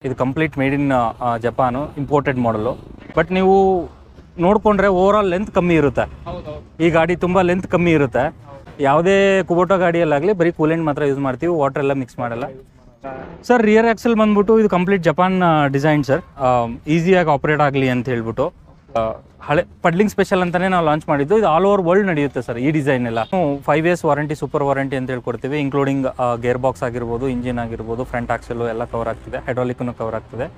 ಇದು complete made in Japan, imported ಮಾಡಲು. But ನೀವು ನೋಡಿಕೊಂಡ್ರೆ ಓವರ್ ಆಲ್ ಲೆಂತ್ ಕಮ್ಮಿ ಇರುತ್ತೆ. ಈ ಗಾಡಿ ತುಂಬ ಲೆಂತ್ ಕಮ್ಮಿ ಇರುತ್ತೆ. ಯಾವುದೇ ಕುಬೋಟಾ ಗಾಡಿಯಲ್ಲಾಗಲಿ ಬರೀ ಕೂಲೆಂಟ್ ಮಾತ್ರ ಯೂಸ್ ಮಾಡ್ತೀವಿ, ವಾಟರ್ ಎಲ್ಲ ಮಿಕ್ಸ್ ಮಾಡಲ್ಲ. ಸರ್ ರಿಯರ್ ಆಕ್ಸೆಲ್ ಬಂದ್ಬಿಟ್ಟು ಇದು ಕಂಪ್ಲೀಟ್ ಜಪಾನ್ ಡಿಸೈನ್ ಸರ್, ಈಸಿಯಾಗಿ ಆಪ್ರೇಟ್ ಆಗಲಿ ಅಂತ ಹೇಳ್ಬಿಟ್ಟು ಹಳೆ ಪಡ್ಲಿಂಗ್ ಸ್ಪೆಷಲ್ ಅಂತಲೇ ನಾವು ಲಾಂಚ್ ಮಾಡಿದ್ದು. ಇದು ಆಲ್ ಓವರ್ ವರ್ಲ್ಡ್ ನಡೆಯುತ್ತೆ ಸರ್ ಈ ಡಿಸೈನ್ ಎಲ್ಲ. 5 years ವಾರಂಟಿ, ಸೂಪರ್ ವಾರಂಟಿ ಅಂತ ಹೇಳ್ಕೊಡ್ತೀವಿ. ಇನ್ಕ್ಲೂಡಿಂಗ್ ಗೇರ್ ಬಾಕ್ಸ್ ಆಗಿರ್ಬೋದು, ಇಂಜಿನ್ ಆಗಿರ್ಬೋದು, ಫ್ರಂಟ್ ಆಕ್ಸೆಲ್ ಎಲ್ಲ ಕವರ್ ಆಗ್ತಿದೆ, ಹೈಡ್ರಾಲಿಕ್ನು ಕವರ್ ಆಗ್ತಿದೆ.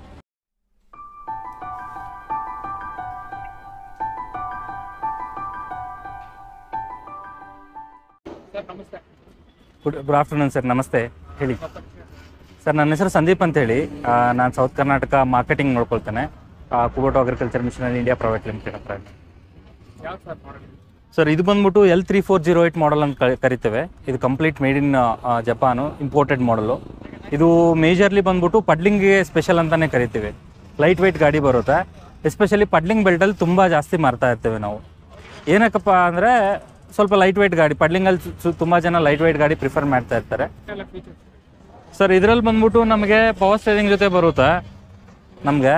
ಗುಡ್ ಆಫ್ಟರ್ನೂನ್ ಸರ್, ನಮಸ್ತೆ. ಹೇಳಿ ಸರ್. ನನ್ನ ಹೆಸರು ಸಂದೀಪ್ ಅಂತ ಹೇಳಿ. ನಾನು ಸೌತ್ ಕರ್ನಾಟಕ ಮಾರ್ಕೆಟಿಂಗ್ ನೋಡ್ಕೊಳ್ತೇನೆ, Kubota agriculture machinery India private limited ಹತ್ರ. ಸರ್ ಇದು ಬಂದ್ಬಿಟ್ಟು L3408 ಮಾಡಲ್ ಅಂತ ಕರಿತೇವೆ. ಇದು complete made in Japan, imported ಮಾಡಲು. ಇದು ಮೇಜರ್ಲಿ ಬಂದ್ಬಿಟ್ಟು ಪಡ್ಲಿಂಗ್ಗೆ ಸ್ಪೆಷಲ್ ಅಂತಲೇ ಕರಿತೀವಿ. ಲೈಟ್ ವೆಯ್ಟ್ ಗಾಡಿ ಬರುತ್ತೆ. ಎಸ್ಪೆಷಲಿ ಪಡ್ಲಿಂಗ್ ಬೆಲ್ಟಲ್ಲಿ ತುಂಬ ಜಾಸ್ತಿ ಮಾರ್ತಾ ಇರ್ತೇವೆ ನಾವು. ಏನಕ್ಕಪ್ಪ ಅಂದರೆ ಸ್ವಲ್ಪ ಲೈಟ್ ವೆಯ್ಟ್ ಗಾಡಿ, ಪಡ್ಲಿಂಗಲ್ಲಿ ತುಂಬ ಜನ ಲೈಟ್ ವೆಯ್ಟ್ ಗಾಡಿ ಪ್ರಿಫರ್ ಮಾಡ್ತಾ ಇರ್ತಾರೆ. ಸರ್ ಇದರಲ್ಲಿ ಬಂದ್ಬಿಟ್ಟು ನಮಗೆ ಪವರ್ ಸ್ಟೇರಿಂಗ್ ಜೊತೆ ಬರುತ್ತೆ, ನಮಗೆ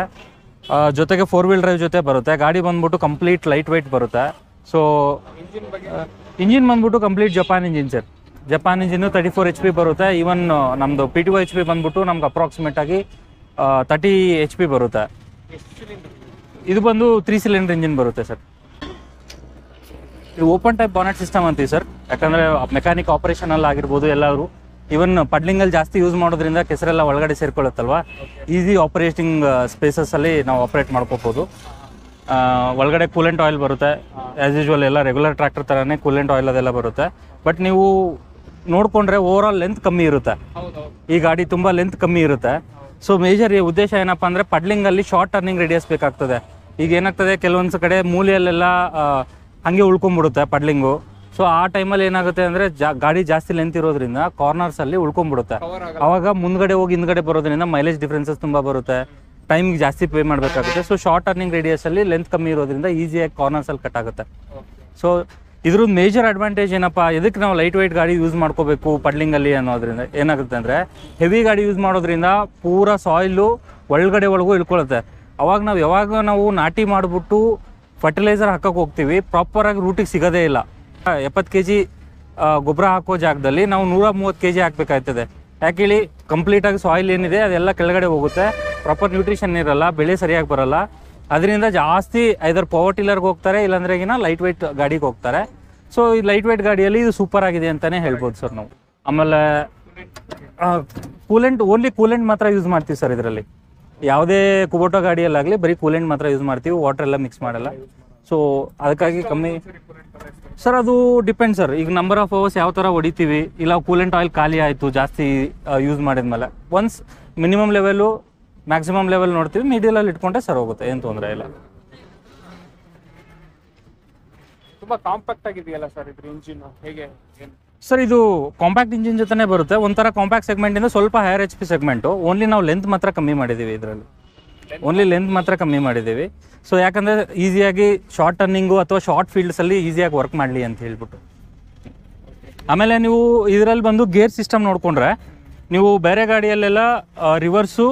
ಜೊತೆಗೆ 4 wheel ಡ್ರೈವ್ ಜೊತೆ ಬರುತ್ತೆ. ಗಾಡಿ ಬಂದ್ಬಿಟ್ಟು ಕಂಪ್ಲೀಟ್ ಲೈಟ್ ವೆಯ್ಟ್ ಬರುತ್ತೆ. ಸೊ ಇಂಜಿನ್ ಬಂದ್ಬಿಟ್ಟು complete Japan engine sir. Japan engine 34 HP ಬರುತ್ತೆ. ಈವನ್ ನಮ್ಮದು PTO HP ಬಂದ್ಬಿಟ್ಟು ನಮ್ಗೆ ಅಪ್ರಾಕ್ಸಿಮೇಟ್ ಆಗಿ 30 HP ಬರುತ್ತೆ. ಇದು ಬಂದು 3 cylinder ಇಂಜಿನ್ ಬರುತ್ತೆ ಸರ್. ಇದು ಓಪನ್ ಟೈಪ್ ಬಾನೆಟ್ ಸಿಸ್ಟಮ್ ಅಂತೀವಿ ಸರ್, ಯಾಕಂದರೆ ಮೆಕ್ಯಾನಿಕ್ ಆಪರೇಷನಲ್ಲಿ ಆಗಿರ್ಬೋದು ಎಲ್ಲರೂ. ಇವನ್ ಪಡ್ಲಿಂಗಲ್ಲಿ ಜಾಸ್ತಿ ಯೂಸ್ ಮಾಡೋದ್ರಿಂದ ಕೆಸರೆಲ್ಲ ಒಳಗಡೆ ಸೇರ್ಕೊಳ್ಳುತ್ತಲ್ವ, ಈಸಿ ಆಪರೇಟಿಂಗ್ ಸ್ಪೇಸಸ್ಸಲ್ಲಿ ನಾವು ಆಪ್ರೇಟ್ ಮಾಡ್ಕೋಬೋದು. ಒಳಗಡೆ ಕೂಲೆಂಟ್ ಆಯಿಲ್ ಬರುತ್ತೆ, ಆ್ಯಸ್ ಯೂಶ್ವಲ್ ಎಲ್ಲ ರೆಗ್ಯುಲರ್ ಟ್ರ್ಯಾಕ್ಟರ್ ಥರನೇ ಕೂಲೆಂಟ್ ಆಯಿಲ್ ಅದೆಲ್ಲ ಬರುತ್ತೆ. ಬಟ್ ನೀವು ನೋಡಿಕೊಂಡ್ರೆ ಓವರ್ ಆಲ್ ಲೆಂತ್ ಕಮ್ಮಿ ಇರುತ್ತೆ. ಈ ಗಾಡಿ ತುಂಬ ಲೆಂತ್ ಕಮ್ಮಿ ಇರುತ್ತೆ. ಸೊ ಮೇಜರ್ ಉದ್ದೇಶ ಏನಪ್ಪ ಅಂದರೆ ಪಡ್ಲಿಂಗಲ್ಲಿ ಶಾರ್ಟ್ ಟರ್ನಿಂಗ್ ರೇಡಿಯಸ್ ಬೇಕಾಗ್ತದೆ. ಈಗ ಏನಾಗ್ತದೆ, ಕೆಲವೊಂದು ಕಡೆ ಮೂಲೆಯಲ್ಲೆಲ್ಲ ಹಾಗೆ ಉಳ್ಕೊಂಬಿಡುತ್ತೆ ಪಡ್ಲಿಂಗು. ಸೊ ಆ ಟೈಮಲ್ಲಿ ಏನಾಗುತ್ತೆ ಅಂದರೆ ಗಾಡಿ ಜಾಸ್ತಿ ಲೆಂತ್ ಇರೋದ್ರಿಂದ ಕಾರ್ನರ್ಸಲ್ಲಿ ಉಳ್ಕೊಂಬಿಡುತ್ತೆ. ಆವಾಗ ಮುಂದ್ಗಡೆ ಹೋಗಿ ಹಿಂದ್ಗಡೆ ಬರೋದ್ರಿಂದ ಮೈಲೇಜ್ ಡಿಫ್ರೆನ್ಸಸ್ ತುಂಬ ಬರುತ್ತೆ, ಟೈಮಿಗೆ ಜಾಸ್ತಿ ಪೇ ಮಾಡಬೇಕಾಗುತ್ತೆ. ಸೊ ಶಾರ್ಟ್ ಟರ್ನಿಂಗ್ ರೇಡಿಯಸಲ್ಲಿ ಲೆಂತ್ ಕಮ್ಮಿ ಇರೋದ್ರಿಂದ ಈಸಿಯಾಗಿ ಕಾರ್ನರ್ಸಲ್ಲಿ ಕಟ್ ಆಗುತ್ತೆ. ಸೊ ಇದ್ರದ್ದು ಮೇಜರ್ ಅಡ್ವಾಂಟೇಜ್ ಏನಪ್ಪ, ಎದಕ್ಕೆ ನಾವು ಲೈಟ್ ವೆಯ್ಟ್ ಗಾಡಿ ಯೂಸ್ ಮಾಡ್ಕೋಬೇಕು ಪಡ್ಲಿಂಗಲ್ಲಿ ಅನ್ನೋದ್ರಿಂದ ಏನಾಗುತ್ತೆ ಅಂದರೆ, ಹೆವಿ ಗಾಡಿ ಯೂಸ್ ಮಾಡೋದ್ರಿಂದ ಪೂರಾ ಸಾಯಿಲು ಒಳಗೂ ಇಳ್ಕೊಳ್ಳುತ್ತೆ. ಅವಾಗ ನಾವು ನಾಟಿ ಮಾಡಿಬಿಟ್ಟು ಫರ್ಟಿಲೈಸರ್ ಹಾಕೋಕೆ ಹೋಗ್ತೀವಿ, ಪ್ರಾಪರಾಗಿ ರೂಟಿಗೆ ಸಿಗೋದೇ ಇಲ್ಲ. 70 kg ಗೊಬ್ಬರ ಹಾಕೋ ಜಾಗದಲ್ಲಿ ನಾವು 130 kg ಹಾಕಬೇಕಾಗ್ತದೆ. ಯಾಕೆ ಹೇಳಿ, ಕಂಪ್ಲೀಟಾಗಿ ಸಾಯಿಲ್ ಏನಿದೆ ಅದೆಲ್ಲ ಕೆಳಗಡೆ ಹೋಗುತ್ತೆ, ಪ್ರಾಪರ್ ನ್ಯೂಟ್ರಿಷನ್ ಇರಲ್ಲ, ಬೆಳೆ ಸರಿಯಾಗಿ ಬರೋಲ್ಲ. ಅದರಿಂದ ಜಾಸ್ತಿ ಐದರ್ ಪವರ್ ಟಿಲ್ಲರ್ಗೆ ಹೋಗ್ತಾರೆ, ಇಲ್ಲಾಂದ್ರೆಗಿನ ಲೈಟ್ ವೆಯ್ಟ್ ಗಾಡಿಗೆ ಹೋಗ್ತಾರೆ. ಸೊ ಈ ಲೈಟ್ ವೆಯ್ಟ್ ಗಾಡಿಯಲ್ಲಿ ಇದು ಸೂಪರ್ ಆಗಿದೆ ಅಂತಲೇ ಹೇಳ್ಬೋದು ಸರ್ ನಾವು. ಆಮೇಲೆ ಓನ್ಲಿ ಕೂಲೆಂಟ್ ಮಾತ್ರ ಯೂಸ್ ಮಾಡ್ತೀವಿ ಸರ್ ಇದರಲ್ಲಿ. ಯಾವುದೇ ಕುಬೋಟಾ ಗಾಡಿಯಲ್ಲಾಗಲಿ ಬರೀ ಕೂಲೆಂಟ್ ಮಾತ್ರ ಯೂಸ್ ಮಾಡ್ತೀವಿ, ವಾಟರ್ ಎಲ್ಲ ಮಿಕ್ಸ್ ಮಾಡಲ್ಲ. ಸೊ ಅದಕ್ಕಾಗಿ ಕಮ್ಮಿ ಸರ್. ಅದು ಡಿಪೆಂಡ್ ಸರ್. ಈಗ ನಂಬರ್ ಆಫ್ ಅವರ್ಸ್ ಯಾವ ಥರ ಹೊಡಿತೀವಿ, ಇಲ್ಲ ಕೂಲೆಂಟ್ ಆಯಿಲ್ ಖಾಲಿ ಆಯಿತು ಜಾಸ್ತಿ ಯೂಸ್ ಮಾಡಿದ್ಮೇಲೆ, once minimum level maximum level ನೋಡ್ತೀವಿ, ಮೀಡಿಯಲಲ್ಲಿ ಇಟ್ಕೊಂಡ್ರೆ ಸರ್ ಹೋಗುತ್ತೆ, ಏನು ತೊಂದರೆ ಇಲ್ಲ. ತುಂಬ ಕಾಂಪ್ಯಾಕ್ಟ್ ಆಗಿದೆಯಲ್ಲ ಸರ್ ಇದ್ರ ಇಂಜಿನ್, ಹೇಗೆ ಸರ್? ಇದು ಕಾಂಪ್ಯಾಕ್ಟ್ ಇಂಜಿನ್ ಜೊತೆನೇ ಬರುತ್ತೆ. ಒಂಥರ ಕಾಂಪ್ಯಾಕ್ಟ್ ಸೆಗ್ಮೆಂಟಿಂದ ಸ್ವಲ್ಪ ಹೈಯರ್ HP ಸೆಗ್ಮೆಂಟು. ಓನ್ಲಿ ನಾವು ಲೆಂತ್ ಮಾತ್ರ ಕಮ್ಮಿ ಮಾಡಿದ್ದೀವಿ ಇದರಲ್ಲಿ, ಓನ್ಲಿ ಲೆಂತ್ ಮಾತ್ರ ಕಮ್ಮಿ ಮಾಡಿದ್ದೀವಿ. ಸೊ ಯಾಕಂದರೆ ಈಸಿಯಾಗಿ ಶಾರ್ಟ್ ಟರ್ನಿಂಗು ಅಥವಾ ಶಾರ್ಟ್ ಫೀಲ್ಡ್ಸಲ್ಲಿ ಈಸಿಯಾಗಿ ವರ್ಕ್ ಮಾಡಲಿ ಅಂತ ಹೇಳ್ಬಿಟ್ಟು. ಆಮೇಲೆ ನೀವು ಇದರಲ್ಲಿ ಬಂದು ಗೇರ್ ಸಿಸ್ಟಮ್ ನೋಡಿಕೊಂಡ್ರೆ, ನೀವು ಬೇರೆ ಗಾಡಿಯಲ್ಲೆಲ್ಲ ರಿವರ್ಸು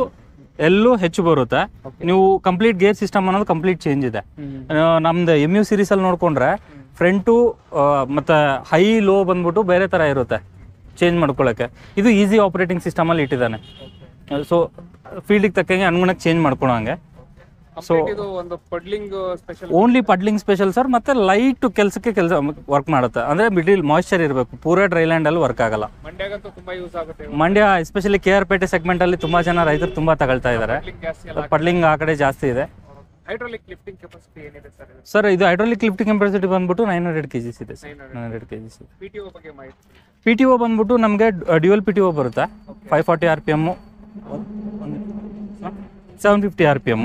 ಎಲ್ಲೂ ಹೆಚ್ಚು ಬರುತ್ತೆ. ನೀವು ಕಂಪ್ಲೀಟ್ ಗೇರ್ ಸಿಸ್ಟಮ್ ಅನ್ನೋದು ಕಂಪ್ಲೀಟ್ ಚೇಂಜ್ ಇದೆ. ನಮ್ದು MU ಸೀರೀಸಲ್ಲಿ ನೋಡಿಕೊಂಡ್ರೆ ಫ್ರಂಟು ಮತ್ತು ಹೈ ಲೋ ಬಂದ್ಬಿಟ್ಟು ಬೇರೆ ಥರ ಇರುತ್ತೆ ಚೇಂಜ್ ಮಾಡ್ಕೊಳ್ಳೋಕ್ಕೆ. ಇದು ಈಸಿ ಆಪ್ರೇಟಿಂಗ್ ಸಿಸ್ಟಮಲ್ಲಿ ಇಟ್ಟಿದ್ದಾನೆ. ಸೊ ಫೀಲ್ಡಿಗೆ ತಕ್ಕಂಗೆ ಅನುಗುಣಕ್ಕೆ ಚೇಂಜ್ ಮಾಡ್ಕೊಳಂಗೆ. ಸೊ ಇದು ಒಂದು puddling special, only puddling special sir. ಮತ್ತು ಲೈಟ್ ಕೆಲಸ ವರ್ಕ್ ಮಾಡುತ್ತೆ. ಅಂದರೆ ಮಿಡಿಲ್ ಮಾಯ್ಶ್ಚರ್ ಇರಬೇಕು, ಪೂರಾ ಡ್ರೈ ಲ್ಯಾಂಡಲ್ಲಿ ವರ್ಕ್ ಆಗಲ್ಲ. ಮಂಡ್ಯಗಂತೂ ತುಂಬ ಯೂಸ್ ಆಗುತ್ತೆ. ಮಂಡ್ಯ ಎಸ್ಪೆಷಲಿ KR ಪೇಟೆ ಸೆಗ್ಮೆಂಟಲ್ಲಿ ತುಂಬ ಜನ ರೈತರು ತುಂಬ ತಗೊಳ್ತಾ ಇದ್ದಾರೆ. ಪಡ್ಲಿಂಗ್ ಆ ಕಡೆ ಜಾಸ್ತಿ ಇದೆ. ಹೈಡ್ರಾಲಿಕ್ ಲಿಫ್ಟಿಂಗ್ ಕೆಪಾಸಿಟಿ ಏನಿದೆ ಸರ್? ಸರ್ ಇದು ಹೈಡ್ರಾಲಿಕ್ ಲಿಫ್ಟಿಂಗ್ ಕೆಪಾಸಿಟಿ ಬಂದ್ಬಿಟ್ಟು 900 kg ಇದೆ ಸರ್. 900 kg. PTO ಬಗ್ಗೆ ಮಾಹಿತಿ? PTO ಬಂದ್ಬಿಟ್ಟು ನಮಗೆ ಡ್ಯುಯಲ್ PTO ಬರುತ್ತೆ. 540 RPM, 750 RPM.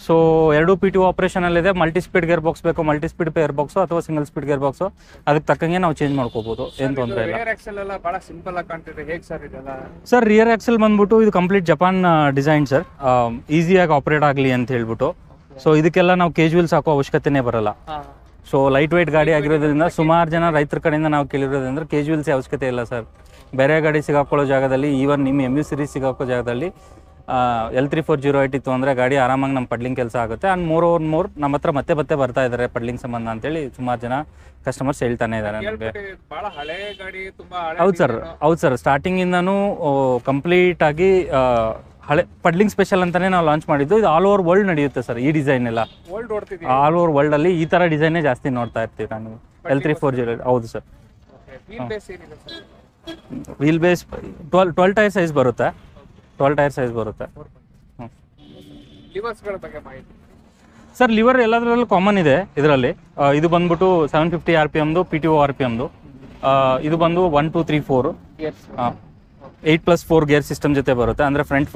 ಸೊ 2 PTO ಆಪ್ರೇಷನಲ್ಲಿದೆ. ಮಲ್ಟಿ ಸ್ಪೀಡ್ ಗೇರ್ ಬಾಕ್ಸ್ ಬೇಕು, ಮಲ್ಟಿ ಸ್ಪೀಡ್ ಗೇರ್ ಬಾಕ್ಸು ಅಥವಾ ಸಿಂಗಲ್ ಸ್ಪೀಡ್ ಗೇರ್ ಬಾಕ್ಸು, ಅದಕ್ಕೆ ತಕ್ಕಂಗೆ ನಾವು ಚೇಂಜ್ ಮಾಡ್ಕೋಬೋದು, ಏನು ತೊಂದರೆ ಇಲ್ಲ. ರಿಯರ್ ಆಕ್ಸೆಲ್ ಎಲ್ಲ ಭಾಳ ಸಿಂಪಲ್ ಆಗಿ ಕಾಣ್ತಿದೆ, ಹೇಗೆ ಸರ್ ಇದೆಲ್ಲ? ಸರ್ ರಿಯರ್ ಆಕ್ಸೆಲ್ ಬಂದ್ಬಿಟ್ಟು ಇದು ಕಂಪ್ಲೀಟ್ ಜಪಾನ್ ಡಿಸೈನ್ ಸರ್, ಈಸಿಯಾಗಿ ಆಪ್ರೇಟ್ ಆಗಲಿ ಅಂತ ಹೇಳ್ಬಿಟ್ಟು. ಸೊ ಇದಕ್ಕೆಲ್ಲ ನಾವು ಕೇಜುವಲ್ಸ್ ಹಾಕೋ ಅವಶ್ಯಕತೆನೇ ಬರಲ್ಲ. ಸೊ ಲೈಟ್ ವೆಯ್ಟ್ ಗಾಡಿ ಆಗಿರೋದ್ರಿಂದ ಸುಮಾರು ಜನ ರೈತರ ಕಡೆಯಿಂದ ನಾವು ಕೇಳಿರೋದ್ರಿಂದ ಕೇಜುವಲ್ಸ್ ಅವಶ್ಯಕತೆ ಇಲ್ಲ ಸರ್. ಬೇರೆ ಗಾಡಿ ಸಿಗಾಕೊಳ್ಳೋ ಜಾಗದಲ್ಲಿ, ಈವನ್ ನಿಮ್ಮ MU ಸೀರೀಸ್ ಸಿಗಾಕೋ ಜಾಗದಲ್ಲಿ L3408 ಇತ್ತು ಅಂದರೆ ಗಾಡಿ ಆರಾಮಾಗಿ ನಮ್ಮ ಪಡ್ಲಿಂಗ್ ಕೆಲಸ ಆಗುತ್ತೆ. ಆ್ಯಂಡ್ ಮೋರ್ ನಮ್ಮ ಹತ್ರ ಮತ್ತೆ ಬರ್ತಾ ಇದ್ದಾರೆ ಪಡ್ಲಿಂಗ್ ಸಂಬಂಧ ಅಂತೇಳಿ ಸುಮಾರು ಜನ ಕಸ್ಟಮರ್ಸ್ ಹೇಳ್ತಾನೆ ಇದ್ದಾರೆ ನಮಗೆ. ಬಹಳ ಹಳೆ ಗಾಡಿ, ತುಂಬಾ ಹೌದು ಸರ್ ಸ್ಟಾರ್ಟಿಂಗಿಂದನೂ ಕಂಪ್ಲೀಟಾಗಿ ಹಳೆ ಪಡ್ಲಿಂಗ್ ಸ್ಪೆಷಲ್ ಅಂತಲೇ ನಾವು ಲಾಂಚ್ ಮಾಡಿದ್ದು. ಇದು ಆಲ್ ಓವರ್ ವರ್ಲ್ಡ್ ನಡೆಯುತ್ತೆ ಸರ್ ಈ ಡಿಸೈನ್ ಎಲ್ಲ. ಆಲ್ ಓವರ್ ವರ್ಲ್ಡಲ್ಲಿ ಈ ಥರ ಡಿಸೈನೇ ಜಾಸ್ತಿ ನೋಡ್ತಾ ಇರ್ತೀವಿ ನಾನು L3408. ಹೌದು sir. Wheel base 12 tyre size ಬರುತ್ತೆ. 12 ಟೈರ್ ಸೈಜ್ ಬರುತ್ತೆ. ಸರ್ ಲಿವರ್ ಎಲ್ಲದರಲ್ಲೂ ಕಾಮನ್ ಇದೆ ಇದರಲ್ಲಿ. ಇದು ಬಂದ್ಬಿಟ್ಟು 750 RPMದು PTO RPMದು. ಇದು ಬಂದು 1 2 3 4 8+4 ಗೇರ್ ಸಿಸ್ಟಮ್ ಜೊತೆ ಬರುತ್ತೆ. ಅಂದರೆ ಫ್ರಂಟ್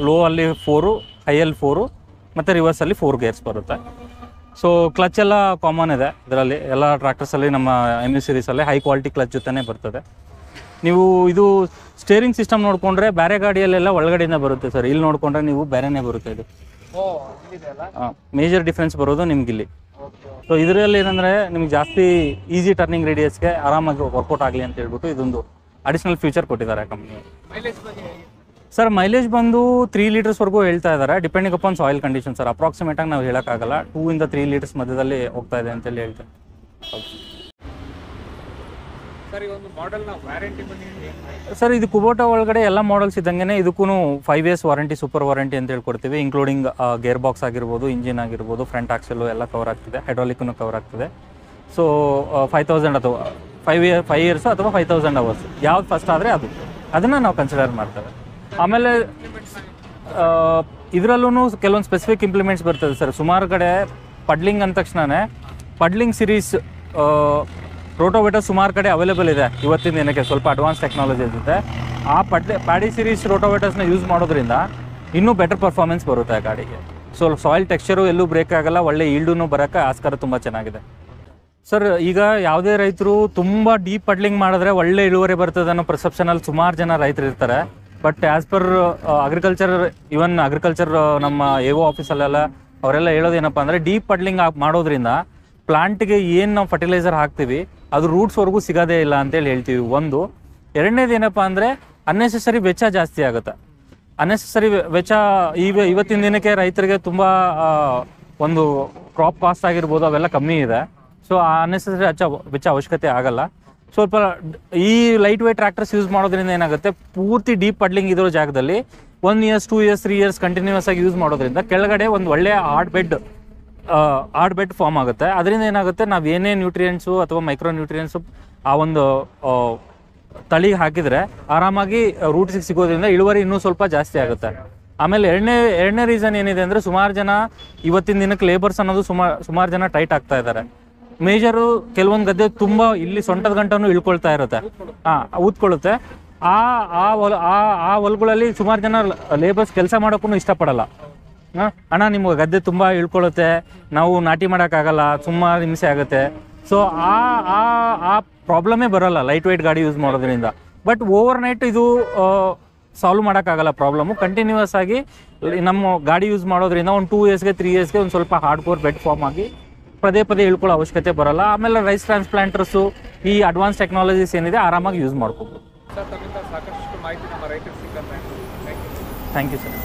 ಲೋ ಅಲ್ಲಿ 4, ಹೈಯಲ್ಲಿ 4 ಮತ್ತು ರಿವರ್ಸಲ್ಲಿ 4 ಗೇರ್ಸ್ ಬರುತ್ತೆ. ಸೊ ಕ್ಲಚ್ ಎಲ್ಲ ಕಾಮನ್ ಇದೆ ಇದರಲ್ಲಿ. ಎಲ್ಲ ಟ್ರ್ಯಾಕ್ಟರ್ಸಲ್ಲಿ ನಮ್ಮ MU ಸೀರೀಸಲ್ಲಿ ಹೈ ಕ್ವಾಲಿಟಿ ಕ್ಲಚ್ ಜೊತೆನೇ ಬರ್ತದೆ. ನೀವು ಇದು ಸ್ಟೇರಿಂಗ್ ಸಿಸ್ಟಮ್ ನೋಡಿಕೊಂಡ್ರೆ ಬೇರೆ ಗಾಡಿಯಲ್ಲೆಲ್ಲ ಒಳಗಡೆಯಿಂದ ಬರುತ್ತೆ ಸರ್. ಇಲ್ಲಿ ನೋಡಿಕೊಂಡ್ರೆ ನೀವು ಬೇರೆನೇ ಬರುತ್ತೆ ಇದು. ಮೇಜರ್ ಡಿಫ್ರೆನ್ಸ್ ಬರೋದು ನಿಮ್ಗಿಲ್ಲಿ. ಸೊ ಇದರಲ್ಲಿ ಏನಂದರೆ ನಿಮ್ಗೆ ಜಾಸ್ತಿ ಈಸಿ ಟರ್ನಿಂಗ್ ರೇಡಿಯಸ್ಗೆ ಆರಾಮಾಗಿ ವರ್ಕೌಟ್ ಆಗಲಿ ಅಂತ ಹೇಳ್ಬಿಟ್ಟು ಇದೊಂದು ಅಡಿಷನಲ್ ಫ್ಯೂಚರ್ ಕೊಟ್ಟಿದ್ದಾರೆ ಕಂಪ್ನಿ. ಸರ್ ಮೈಲೇಜ್ ಬಂದು 3 ಲೀಟರ್ಸ್ವರೆಗೂ ಹೇಳ್ತಾ ಇದ್ದಾರೆ, depending upon soil condition sir. ಅಪ್ರಾಕ್ಸಿಮೇಟಾಗಿ ನಾವು ಹೇಳೋಕ್ಕಾಗಲ್ಲ. 2 ಇಂದ 3 ಲೀಟರ್ಸ್ ಮಧ್ಯದಲ್ಲಿ ಹೋಗ್ತಾ ಇದೆ ಅಂತೇಳಿ ಹೇಳ್ತಾರೆ. ಸರ್ ಇದು ಕುಬೋಟಾ ಒಳಗಡೆ ಎಲ್ಲ ಮಾಡಲ್ಸ್ ಇದ್ದಂಗೆ ಇದಕ್ಕೂ 5 years ವಾರಂಟಿ, ಸೂಪರ್ ವಾರಂಟಿ ಅಂತ ಹೇಳ್ಕೊಡ್ತೀವಿ. ಇನ್ಕ್ಲೂಡಿಂಗ್ ಗೇರ್ ಬಾಕ್ಸ್ ಆಗಿರ್ಬೋದು, ಇಂಜಿನ್ ಆಗಿರ್ಬೋದು, ಫ್ರಂಟ್ ಆಕ್ಸೆಲು ಎಲ್ಲ ಕವರ್ ಆಗ್ತಿದೆ, ಹೈಡ್ರಾಲಿಕ್ನು ಕವರ್ ಆಗ್ತಿದೆ. ಸೊ 5000 ಅಥವಾ 5 years ಅಥವಾ 5000 hours ಯಾವ್ದು ಫಸ್ಟ್ ಆದರೆ ಅದನ್ನು ನಾವು ಕನ್ಸಿಡರ್ ಮಾಡ್ತೇವೆ. ಆಮೇಲೆ ಇದರಲ್ಲೂ ಕೆಲವೊಂದು ಸ್ಪೆಸಿಫಿಕ್ ಇಂಪ್ಲಿಮೆಂಟ್ಸ್ ಬರ್ತದೆ ಸರ್. ಸುಮಾರು ಕಡೆ ಪಡ್ಲಿಂಗ್ ಅಂದ ತಕ್ಷಣವೇ ಪಡ್ಲಿಂಗ್ ಸಿರೀಸ್ ರೋಟೋವೇಟರ್ ಸುಮಾರು ಕಡೆ ಅವೈಲೇಬಲ್ ಇದೆ ಇವತ್ತಿನ ದಿನಕ್ಕೆ. ಸ್ವಲ್ಪ ಅಡ್ವಾನ್ಸ್ ಟೆಕ್ನಾಲಜಿ ಇರುತ್ತೆ. ಆ ಪ್ಯಾಡಿ ಸಿರೀಸ್ ರೋಟೋವೇಟರ್ಸ್ನ ಯೂಸ್ ಮಾಡೋದ್ರಿಂದ ಇನ್ನೂ ಬೆಟರ್ ಪರ್ಫಾರ್ಮೆನ್ಸ್ ಬರುತ್ತೆ ಆ ಗಾಡಿಗೆ. ಸೊ ಸಾಯಿಲ್ ಟೆಕ್ಸ್ಚರು ಎಲ್ಲೂ ಬ್ರೇಕ್ ಆಗಲ್ಲ, ಒಳ್ಳೆ ಈಲ್ಡೂ ಬರೋಕ್ಕೆ ಆಸ್ಕಾರ ತುಂಬ ಚೆನ್ನಾಗಿದೆ ಸರ್. ಈಗ ಯಾವುದೇ ರೈತರು ತುಂಬ ಡೀಪ್ ಪಡ್ಲಿಂಗ್ ಮಾಡಿದ್ರೆ ಒಳ್ಳೆ ಇಳುವರಿ ಬರ್ತದೆ ಅನ್ನೋ ಪರ್ಸೆಪ್ಷನಲ್ಲಿ ಸುಮಾರು ಜನ ರೈತರು ಇರ್ತಾರೆ. ಬಟ್ ಆ್ಯಸ್ ಪರ್ ಅಗ್ರಿಕಲ್ಚರ್ ನಮ್ಮ AO ಆಫೀಸಲ್ಲೆಲ್ಲ ಅವರೆಲ್ಲ ಹೇಳೋದೇನಪ್ಪ ಅಂದರೆ ಡೀಪ್ ಪಡ್ಲಿಂಗ್ ಮಾಡೋದ್ರಿಂದ ಪ್ಲಾಂಟ್ಗೆ ಏನು ನಾವು ಫರ್ಟಿಲೈಸರ್ ಹಾಕ್ತೀವಿ ಅದು ರೂಟ್ಸ್ವರೆಗೂ ಸಿಗೋದೇ ಇಲ್ಲ ಅಂತೇಳಿ ಹೇಳ್ತೀವಿ. ಒಂದು. ಎರಡನೇದು ಏನಪ್ಪ ಅಂದರೆ ಅನ್ನೆಸೆಸರಿ ವೆಚ್ಚ ಜಾಸ್ತಿ ಆಗುತ್ತೆ. ಅನ್ನೆಸೆಸರಿ ವೆಚ್ಚ ಇವತ್ತಿನ ದಿನಕ್ಕೆ ರೈತರಿಗೆ ತುಂಬ ಒಂದು ಕ್ರಾಪ್ ಕಾಸ್ಟ್ ಆಗಿರ್ಬೋದು ಅವೆಲ್ಲ ಕಮ್ಮಿ ಇದೆ. ಸೊ ಆ ಅನ್ನೆಸೆಸರಿ ವೆಚ್ಚ ಅವಶ್ಯಕತೆ ಆಗಲ್ಲ. ಸ್ವಲ್ಪ ಈ ಲೈಟ್ ವೇಟ್ ಟ್ರ್ಯಾಕ್ಟರ್ಸ್ ಯೂಸ್ ಮಾಡೋದ್ರಿಂದ ಏನಾಗುತ್ತೆ, ಪೂರ್ತಿ ಡೀಪ್ ಪಡ್ಲಿಂಗ್ ಇರೋ ಜಾಗದಲ್ಲಿ 1 year 2 years 3 years ಕಂಟಿನ್ಯೂಸ್ ಆಗಿ ಯೂಸ್ ಮಾಡೋದ್ರಿಂದ ಕೆಳಗಡೆ ಒಂದು ಒಳ್ಳೆಯ ಹಾರ್ಡ್ ಬೆಡ್ ಫಾರ್ಮ್ ಆಗುತ್ತೆ. ಅದರಿಂದ ಏನಾಗುತ್ತೆ, ನಾವು ಏನೇ ನ್ಯೂಟ್ರಿಯೆಂಟ್ಸು ಅಥವಾ ಮೈಕ್ರೋ ನ್ಯೂಟ್ರಿಯೆಂಟ್ಸು ಆ ಒಂದು ತಳಿಗೆ ಹಾಕಿದರೆ ಆರಾಮಾಗಿ ರೂಟ್ಸಿಗೆ ಸಿಗೋದ್ರಿಂದ ಇಳುವರಿ ಇನ್ನೂ ಸ್ವಲ್ಪ ಜಾಸ್ತಿ ಆಗುತ್ತೆ. ಆಮೇಲೆ ಎರಡನೇ ರೀಸನ್ ಏನಿದೆ ಅಂದರೆ ಸುಮಾರು ಜನ ಇವತ್ತಿನ ದಿನಕ್ಕೆ ಲೇಬರ್ಸ್ ಅನ್ನೋದು ಸುಮಾರು ಜನ ಟೈಟ್ ಆಗ್ತಾ ಇದ್ದಾರೆ. ಮೇಜರು ಕೆಲವೊಂದು ಗದ್ದೆ ತುಂಬ ಇಲ್ಲಿ ಸೊಂಟದ ಗಂಟನೂ ಇಳ್ಕೊಳ್ತಾ ಇರುತ್ತೆ, ಊದ್ಕೊಳ್ಳುತ್ತೆ. ಆ ಹೊಲಗಳಲ್ಲಿ ಸುಮಾರು ಜನ ಲೇಬರ್ಸ್ ಕೆಲಸ ಮಾಡೋಕ್ಕೂ ಇಷ್ಟಪಡಲ್ಲ. ಅಣ್ಣ ನಿಮ್ಗೆ ಗದ್ದೆ ತುಂಬ ಇಳ್ಕೊಳ್ಳುತ್ತೆ, ನಾವು ನಾಟಿ ಮಾಡೋಕ್ಕಾಗಲ್ಲ, ಸುಮಾರು ಹಿಂಸೆ ಆಗುತ್ತೆ. ಸೊ ಆ ಪ್ರಾಬ್ಲಮೇ ಬರೋಲ್ಲ ಲೈಟ್ ವೇಟ್ ಗಾಡಿ ಯೂಸ್ ಮಾಡೋದ್ರಿಂದ. ಬಟ್ ಓವರ್ ನೈಟ್ ಇದು ಸಾಲ್ವ್ ಮಾಡೋಕ್ಕಾಗಲ್ಲ ಪ್ರಾಬ್ಲಮ್ಮು. ಕಂಟಿನ್ಯೂಸ್ ಆಗಿ ನಮ್ಮ ಗಾಡಿ ಯೂಸ್ ಮಾಡೋದ್ರಿಂದ ಒಂದು 2 yearsಗೆ 3 yearsಗೆ ಒಂದು ಸ್ವಲ್ಪ ಹಾರ್ಡ್ ಕೋರ್ ಬೆಡ್ ಫಾರ್ಮ್ ಆಗಿ ಪದೇ ಇಳ್ಕೊಳ್ಳೋ ಅವಶ್ಯಕತೆ ಬರೋಲ್ಲ. ಆಮೇಲೆ ರೈಸ್ ಟ್ರಾನ್ಸ್ಪ್ಲಾಂಟರ್ಸು ಈ ಅಡ್ವಾನ್ಸ್ ಟೆಕ್ನಾಲಜೀಸ್ ಏನಿದೆ ಆರಾಮಾಗಿ ಯೂಸ್ ಮಾಡ್ಕೋಬೋದು. ಸಾಕಷ್ಟು ಮಾಹಿತಿ ನಮ್ಮ ರೈತರಿಗೆ ಸಿಗುತ್ತೆ. Thank you sir.